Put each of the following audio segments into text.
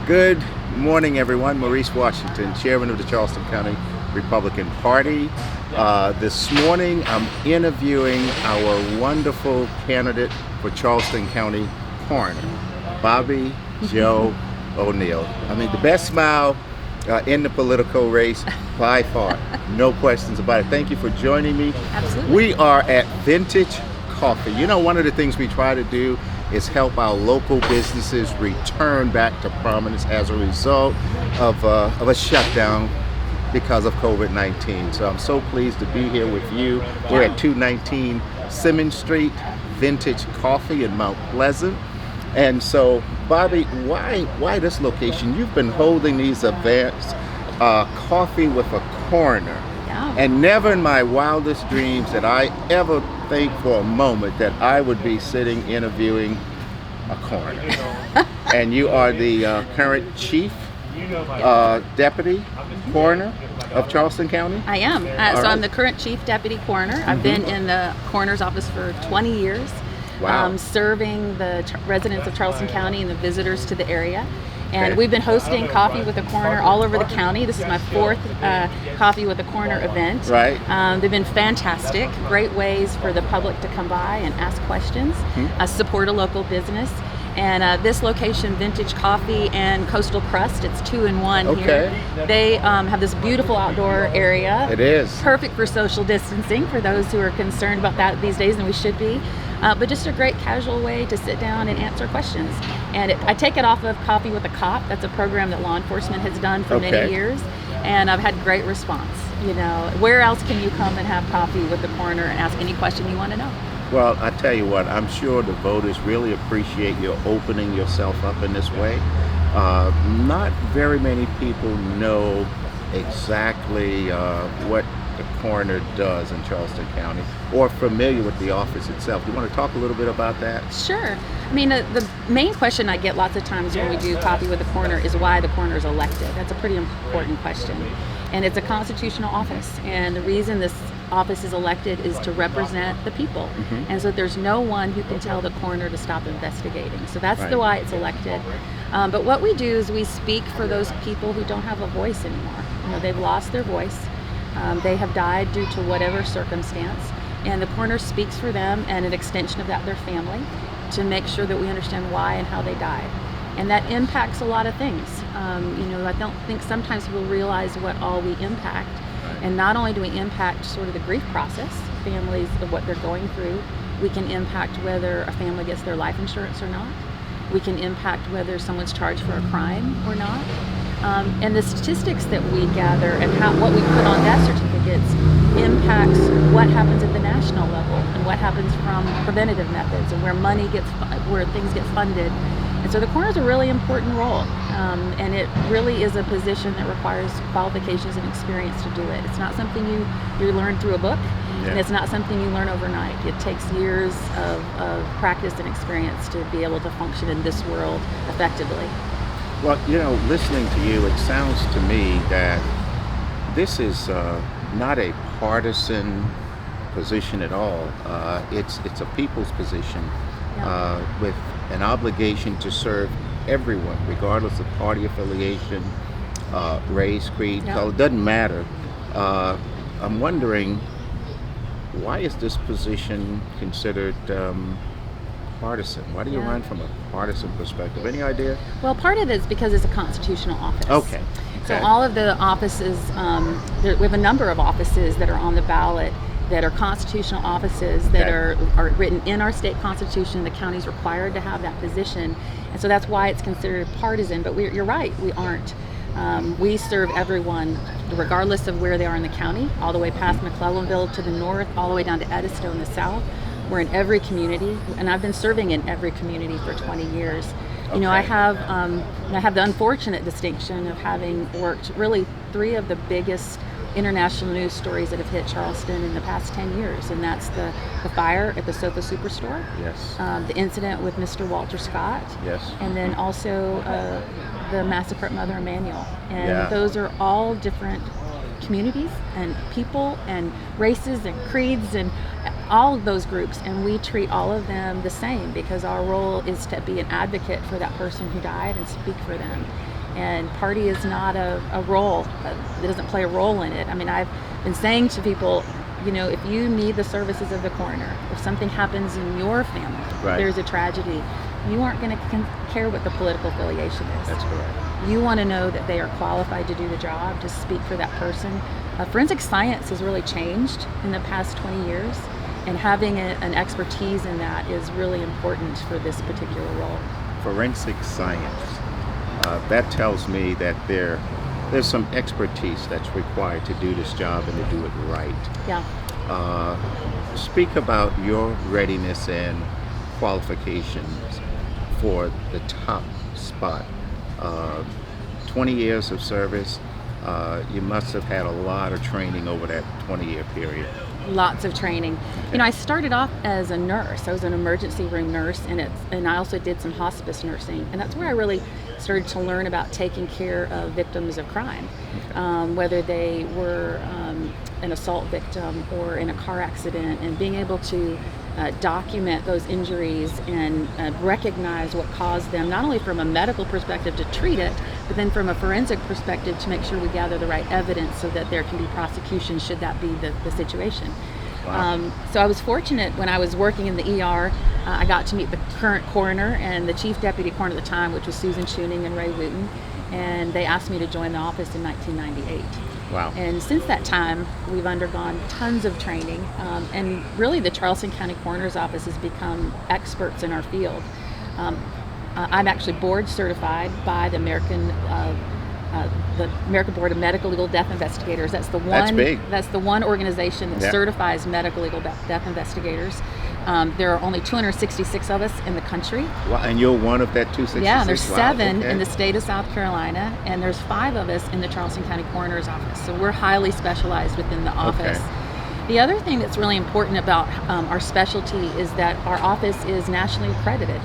Good morning, everyone. Maurice Washington, Chairman of the Charleston County Republican Party. This morning, I'm interviewing our wonderful candidate for Charleston County Coroner, Bobbi Jo O'Neal. I mean, the best smile in the political race by far. No questions about it. Thank you for joining me. Absolutely. We are at Vintage Coffee. You know, one of the things we try to do is help our local businesses return back to prominence as a result of a shutdown because of COVID-19. So I'm so pleased to be here with you. We're at 219 Simmons Street, Vintage Coffee in Mount Pleasant. And so, Bobbi, why this location? You've been holding these events, Coffee with a Coroner. And never in my wildest dreams did I ever think for a moment that I would be sitting interviewing a coroner. And you are the current chief deputy coroner of Charleston County? I am. So I'm the current chief deputy coroner. I've been in the coroner's office for 20 years. Wow. Serving the residents of Charleston County and the visitors to the area. And we've been hosting Coffee with a Coroner all over the county. This is my fourth Coffee with a Coroner event. Right. They've been fantastic. Great ways for the public to come by and ask questions, support a local business. And this location, Vintage Coffee and Coastal Crust, it's 2-in-1 here. They have this beautiful outdoor area. It is. Perfect for social distancing for those who are concerned about that these days, and we should be. But just a great casual way to sit down and answer questions. And I take it off of Coffee with a Cop. That's a program that law enforcement has done for many years. And I've had great response. You know, where else can you come and have coffee with the coroner and ask any question you want to know? Well, I tell you what, I'm sure the voters really appreciate your opening yourself up in this way. Not very many people know exactly what the coroner does in Charleston County or familiar with the office itself. You want to talk a little bit about that? Sure. I mean, the main question I get lots of times when we do Coffee with the Coroner is why the coroner is elected. That's a pretty important question. And it's a constitutional office. And the reason this office is elected is to represent the people. And so there's no one who can tell the coroner to stop investigating. So that's the why it's elected. But what we do is we speak for those people who don't have a voice anymore. You know, they've lost their voice. They have died due to whatever circumstance, and the coroner speaks for them and an extension of that their family to make sure that we understand why and how they died. And that impacts a lot of things. You know, I don't think sometimes people realize what all we impact. And not only do we impact sort of the grief process, families of what they're going through, we can impact whether a family gets their life insurance or not. We can impact whether someone's charged for a crime or not. And the statistics that we gather and what we put on death certificates impacts what happens at the national level and what happens from preventative methods and where things get funded. And so the coroner is a really important role, and it really is a position that requires qualifications and experience to do it. It's not something you learn through a book, and it's not something you learn overnight. It takes years of practice and experience to be able to function in this world effectively. Well, you know, listening to you, it sounds to me that this is not a partisan position at all. It's a people's position with an obligation to serve everyone, regardless of party affiliation, race, creed, color. It doesn't matter. I'm wondering, why is this position considered partisan? Why do you run from a partisan perspective? Any idea? Well, part of it is because it's a constitutional office. Okay. So all of the offices, we have a number of offices that are on the ballot that are constitutional offices that are written in our state constitution. The county's required to have that position. And so that's why it's considered partisan. But you're right, we aren't. We serve everyone, regardless of where they are in the county, all the way past McClellanville to the north, all the way down to Edisto in the south. We're in every community, and I've been serving in every community for 20 years. You know, I have the unfortunate distinction of having worked really 3 of the biggest international news stories that have hit Charleston in the past 10 years, and that's the fire at the Sofa Superstore, the incident with Mr. Walter Scott, and then also the massacre at Mother Emanuel. And those are all different communities and people and races and creeds and all of those groups, and we treat all of them the same because our role is to be an advocate for that person who died and speak for them. And party is not a role. It doesn't play a role in it. I mean, I've been saying to people, you know, if you need the services of the coroner, if something happens in your family, Right. there's a tragedy, you aren't going to care what the political affiliation is. That's correct. You want to know that they are qualified to do the job, to speak for that person. Forensic science has really changed in the past 20 years, and having an expertise in that is really important for this particular role. Forensic science. That tells me that there's some expertise that's required to do this job and to do it right. Yeah. Speak about your readiness and qualifications for the top spot. 20 years of service, you must have had a lot of training over that 20-year period. Lots of training. Okay. You know, I started off as a nurse. I was an emergency room nurse, and I also did some hospice nursing, and that's where I really started to learn about taking care of victims of crime, whether they were an assault victim or in a car accident, and being able to document those injuries and recognize what caused them, not only from a medical perspective to treat it, but then from a forensic perspective to make sure we gather the right evidence so that there can be prosecution should that be the situation. Wow. So I was fortunate when I was working in the ER, I got to meet the current coroner and the chief deputy coroner at the time, which was Susan Tuning and Ray Wooten, and they asked me to join the office in 1998. Wow. And since that time, we've undergone tons of training, and really the Charleston County Coroner's Office has become experts in our field. I'm actually board certified by the American Board of Medical Legal Death Investigators. That's the one. That's big. That's the one organization that certifies medical legal death investigators. There are only 266 of us in the country. Wow. And you're one of that 266? Yeah, there's 7 Okay. in the state of South Carolina, and there's 5 of us in the Charleston County Coroner's Office. So we're highly specialized within the office. Okay. The other thing that's really important about our specialty is that our office is nationally accredited.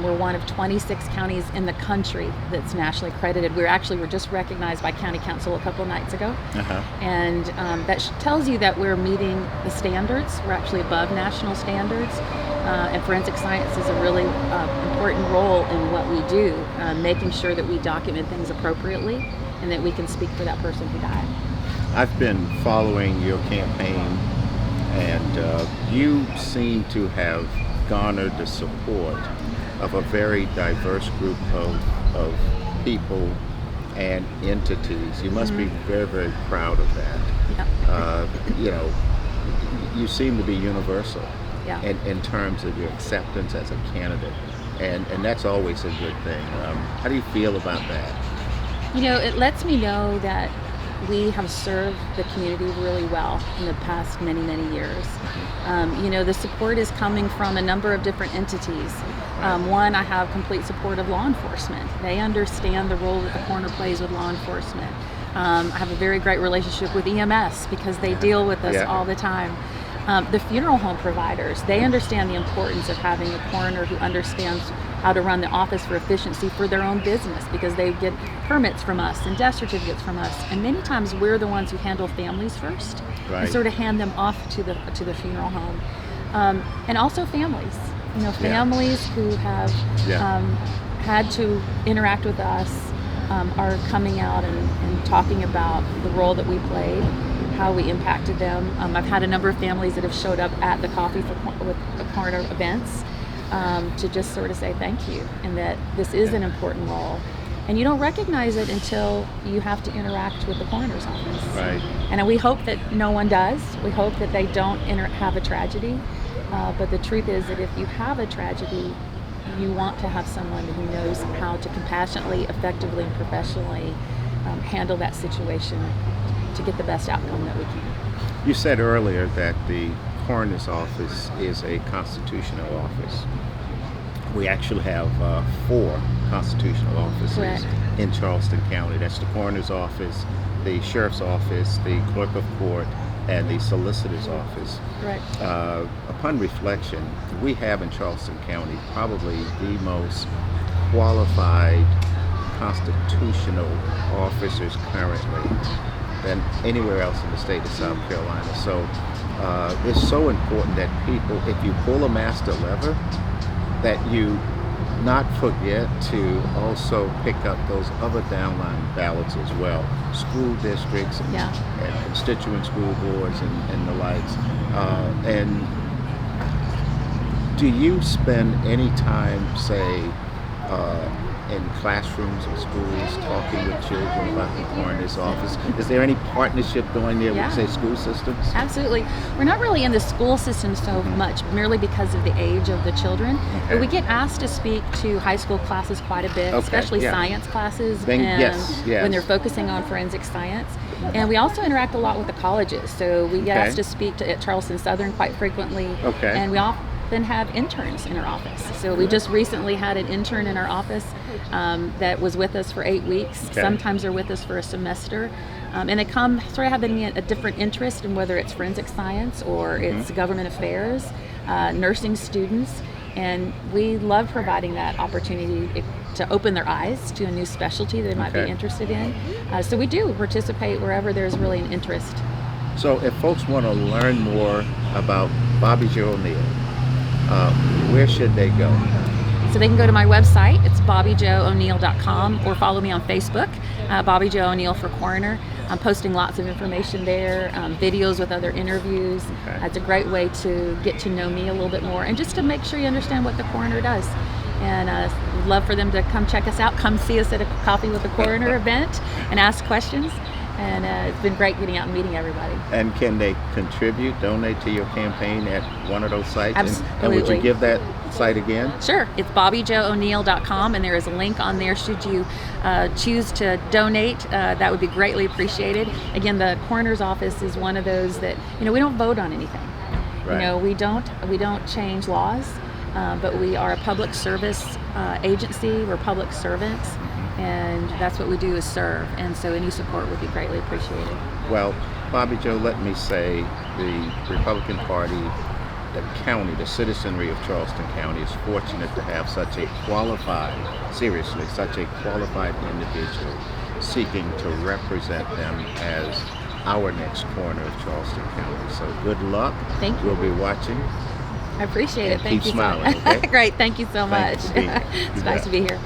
We're one of 26 counties in the country that's nationally accredited. We're just recognized by County Council a couple nights ago. And that tells you that we're meeting the standards. We're actually above national standards. And forensic science is a really important role in what we do, making sure that we document things appropriately and that we can speak for that person who died. I've been following your campaign, and you seem to have garnered the support of a very diverse group of people and entities. You must be very, very proud of that. Yeah. You know, you seem to be universal Yeah. in terms of your acceptance as a candidate, and that's always a good thing. How do you feel about that? You know, it lets me know that we have served the community really well in the past many, many years. You know, the support is coming from a number of different entities. One, I have complete support of law enforcement. They understand the role that the coroner plays with law enforcement. I have a very great relationship with EMS because they deal with us all the time. The funeral home providers, they understand the importance of having a coroner who understands how to run the office for efficiency for their own business, because they get permits from us and death certificates from us, and many times we're the ones who handle families first and sort of hand them off to the funeral home. And also families, you know, families who have had to interact with us are coming out and talking about the role that we played, how we impacted them. I've had a number of families that have showed up at the Coffee with the Coroner events to just sort of say thank you, and that this is an important role. And you don't recognize it until you have to interact with the coroner's office. Right. And we hope that no one does. We hope that they don't have a tragedy. But the truth is that if you have a tragedy, you want to have someone who knows how to compassionately, effectively, and professionally handle that situation to get the best outcome that we can. You said earlier that the coroner's office is a constitutional office. We actually have 4 constitutional offices Correct. in Charleston County. That's the coroner's office, the sheriff's office, the clerk of court, and the solicitor's office. Correct. Upon reflection, we have in Charleston County probably the most qualified constitutional officers currently than anywhere else in the state of South Carolina. So it's so important that people, if you pull a master lever, that you not forget to also pick up those other downline ballots as well. School districts and constituent school boards and the likes. And do you spend any time, say, in classrooms or schools talking with children about the coroner's office? Is there any partnership going there with, say, school systems? Absolutely. We're not really in the school system so much, merely because of the age of the children. But we get asked to speak to high school classes quite a bit, especially science classes, when they're focusing on forensic science. And we also interact a lot with the colleges. So we get asked to speak at Charleston Southern quite frequently. And we often have interns in our office. So we just recently had an intern in our office that was with us for 8 weeks. Sometimes they're with us for a semester. And they come sort of having a different interest in whether it's forensic science or it's government affairs, nursing students. And we love providing that opportunity to open their eyes to a new specialty they might be interested in. So we do participate wherever there's really an interest. So if folks want to learn more about Bobbi Jo O'Neal, where should they go? So they can go to my website. It's BobbiJoO'Neal.com, or follow me on Facebook, Bobbi Jo O'Neal for Coroner. I'm posting lots of information there, videos with other interviews. It's a great way to get to know me a little bit more and just to make sure you understand what the coroner does. And we'd love for them to come check us out, come see us at a Coffee with the Coroner event and ask questions. And it's been great getting out and meeting everybody. And can they contribute, donate to your campaign at one of those sites? Absolutely. And would you give that site again? Sure. It's BobbiJoO'Neal.com, and there is a link on there should you choose to donate. That would be greatly appreciated. Again, the coroner's office is one of those that, we don't vote on anything. We don't change laws, but we are a public service agency. We're public servants. And that's what we do, is serve. And so any support would be greatly appreciated. Well, Bobbi Jo, let me say the Republican Party, the county, the citizenry of Charleston County is fortunate to have such a qualified individual seeking to represent them as our next coroner of Charleston County. So good luck. Thank you. We'll be watching. I appreciate it. Thank you. Keep smiling, okay? Great. Thank you so much. It's nice to be here.